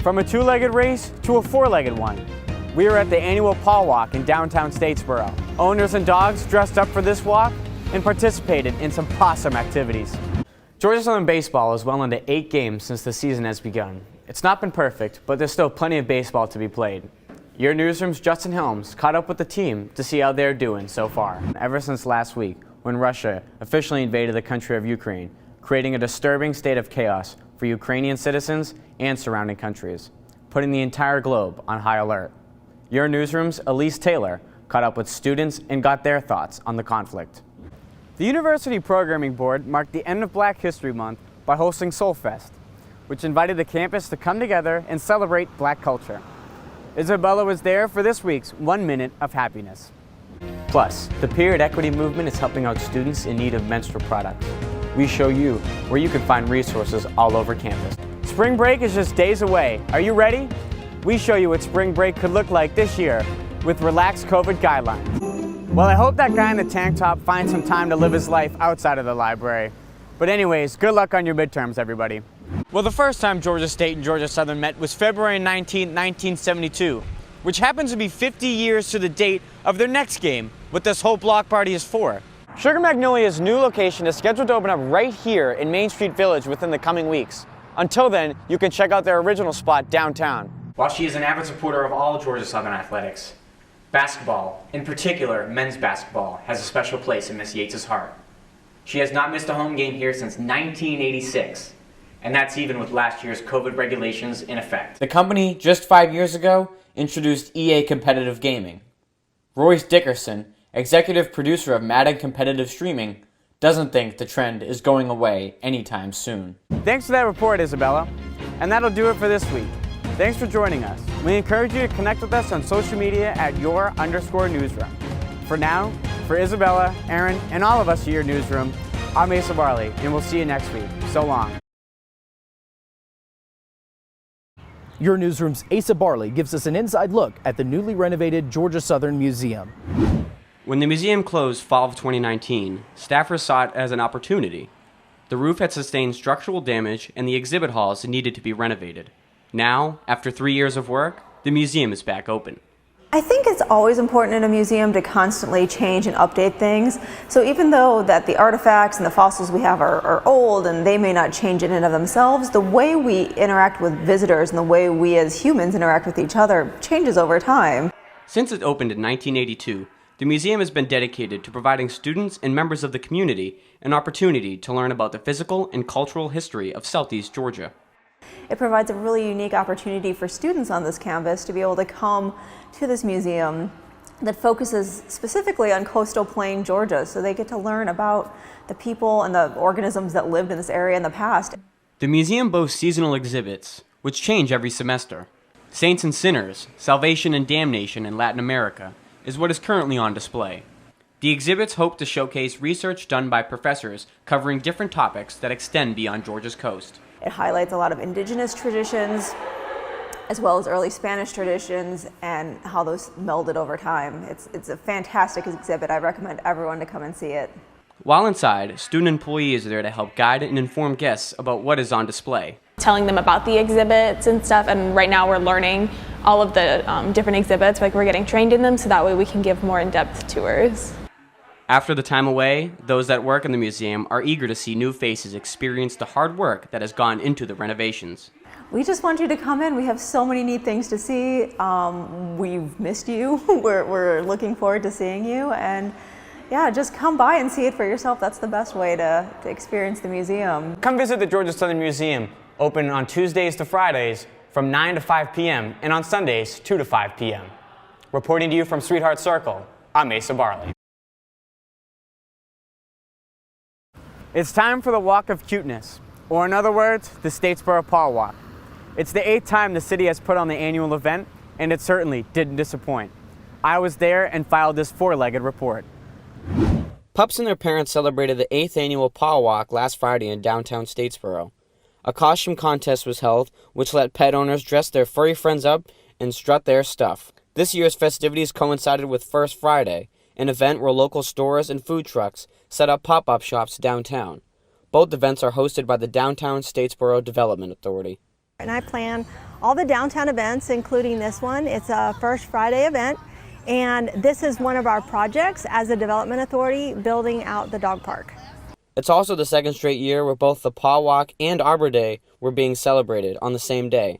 From a two-legged race to a four-legged one, we are at the annual Paw Walk in downtown Statesboro. Owners and dogs dressed up for this walk and participated in some awesome activities. Georgia Southern baseball is well into 8 games since the season has begun. It's not been perfect, but there's still plenty of baseball to be played. Your newsroom's Justin Helms caught up with the team to see how they're doing so far. Ever since last week, when Russia officially invaded the country of Ukraine, creating a disturbing state of chaos for Ukrainian citizens and surrounding countries, putting the entire globe on high alert. Your newsroom's Elise Taylor caught up with students and got their thoughts on the conflict. The University Programming Board marked the end of Black History Month by hosting Soul Fest, which invited the campus to come together and celebrate Black culture. Isabella was there for this week's 1 Minute of Happiness. Plus, the period equity movement is helping out students in need of menstrual products. We show you where you can find resources all over campus. Spring break is just days away. Are you ready? We show you what spring break could look like this year with relaxed COVID guidelines. Well, I hope that guy in the tank top finds some time to live his life outside of the library. But anyways, good luck on your midterms, everybody. Well, the first time Georgia State and Georgia Southern met was February 19, 1972, which happens to be 50 years to the date of their next game, what this whole block party is for. Sugar Magnolia's new location is scheduled to open up right here in Main Street Village within the coming weeks. Until then, you can check out their original spot downtown. While she is an avid supporter of all Georgia Southern athletics, basketball, in particular men's basketball, has a special place in Miss Yates' heart. She has not missed a home game here since 1986, and that's even with last year's COVID regulations in effect. The company, just 5 years ago, introduced EA Competitive Gaming. Royce Dickerson, executive producer of Madden Competitive Streaming, doesn't think the trend is going away anytime soon. Thanks for that report, Isabella. And that'll do it for this week. Thanks for joining us. We encourage you to connect with us on social media at @your_newsroom. For now, for Isabella, Aaron, and all of us at your newsroom, I'm Asa Baurle, and we'll see you next week. So long. Your newsroom's Asa Baurle gives us an inside look at the newly renovated Georgia Southern Museum. When the museum closed fall of 2019, staffers saw it as an opportunity. The roof had sustained structural damage and the exhibit halls needed to be renovated. Now, after 3 years of work, the museum is back open. I think it's always important in a museum to constantly change and update things. So even though that the artifacts and the fossils we have are old and they may not change in and of themselves, the way we interact with visitors and the way we as humans interact with each other changes over time. Since it opened in 1982, the museum has been dedicated to providing students and members of the community an opportunity to learn about the physical and cultural history of Southeast Georgia. It provides a really unique opportunity for students on this campus to be able to come to this museum that focuses specifically on coastal plain Georgia, so they get to learn about the people and the organisms that lived in this area in the past. The museum boasts seasonal exhibits, which change every semester. Saints and Sinners, Salvation and Damnation in Latin America is what is currently on display. The exhibits hope to showcase research done by professors covering different topics that extend beyond Georgia's coast. It highlights a lot of indigenous traditions, as well as early Spanish traditions and how those melded over time. It's a fantastic exhibit. I recommend everyone to come and see it. While inside, student employees are there to help guide and inform guests about what is on display. Telling them about the exhibits and stuff, and right now we're learning all of the different exhibits, like we're getting trained in them, so that way we can give more in-depth tours. After the time away, those that work in the museum are eager to see new faces experience the hard work that has gone into the renovations. We just want you to come in. We have so many neat things to see. We've missed you. We're looking forward to seeing you. And yeah, just come by and see it for yourself. That's the best way to experience the museum. Come visit the Georgia Southern Museum, open on Tuesdays to Fridays from 9 to 5 p.m. and on Sundays 2 to 5 p.m. Reporting to you from Sweetheart Circle, I'm Asa Baurle. It's time for the Walk of Cuteness, or in other words, the Statesboro Paw Walk. It's the 8th time the city has put on the annual event, and it certainly didn't disappoint. I was there and filed this 4-legged report. Pups and their parents celebrated the 8th annual Paw Walk last Friday in downtown Statesboro. A costume contest was held, which let pet owners dress their furry friends up and strut their stuff. This year's festivities coincided with First Friday, an event where local stores and food trucks set up pop-up shops downtown. Both events are hosted by the Downtown Statesboro Development Authority. And I plan all the downtown events, including this one. It's a First Friday event, and this is one of our projects as a development authority building out the dog park. It's also the second straight year where both the Paw Walk and Arbor Day were being celebrated on the same day.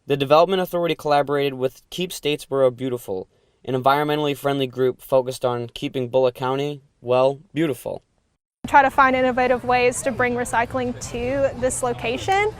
The Development Authority collaborated with Keep Statesboro Beautiful, an environmentally friendly group focused on keeping Bullock County, well, beautiful. Try to find innovative ways to bring recycling to this location.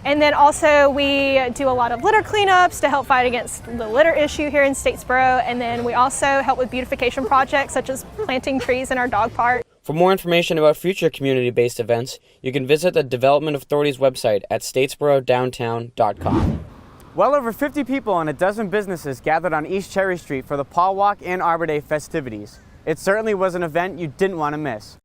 And then also we do a lot of litter cleanups to help fight against the litter issue here in Statesboro. And then we also help with beautification projects such as planting trees in our dog park. For more information about future community-based events, you can visit the Development Authority's website at statesborodowntown.com. Well over 50 people and a dozen businesses gathered on East Cherry Street for the Paw Walk and Arbor Day festivities. It certainly was an event you didn't want to miss.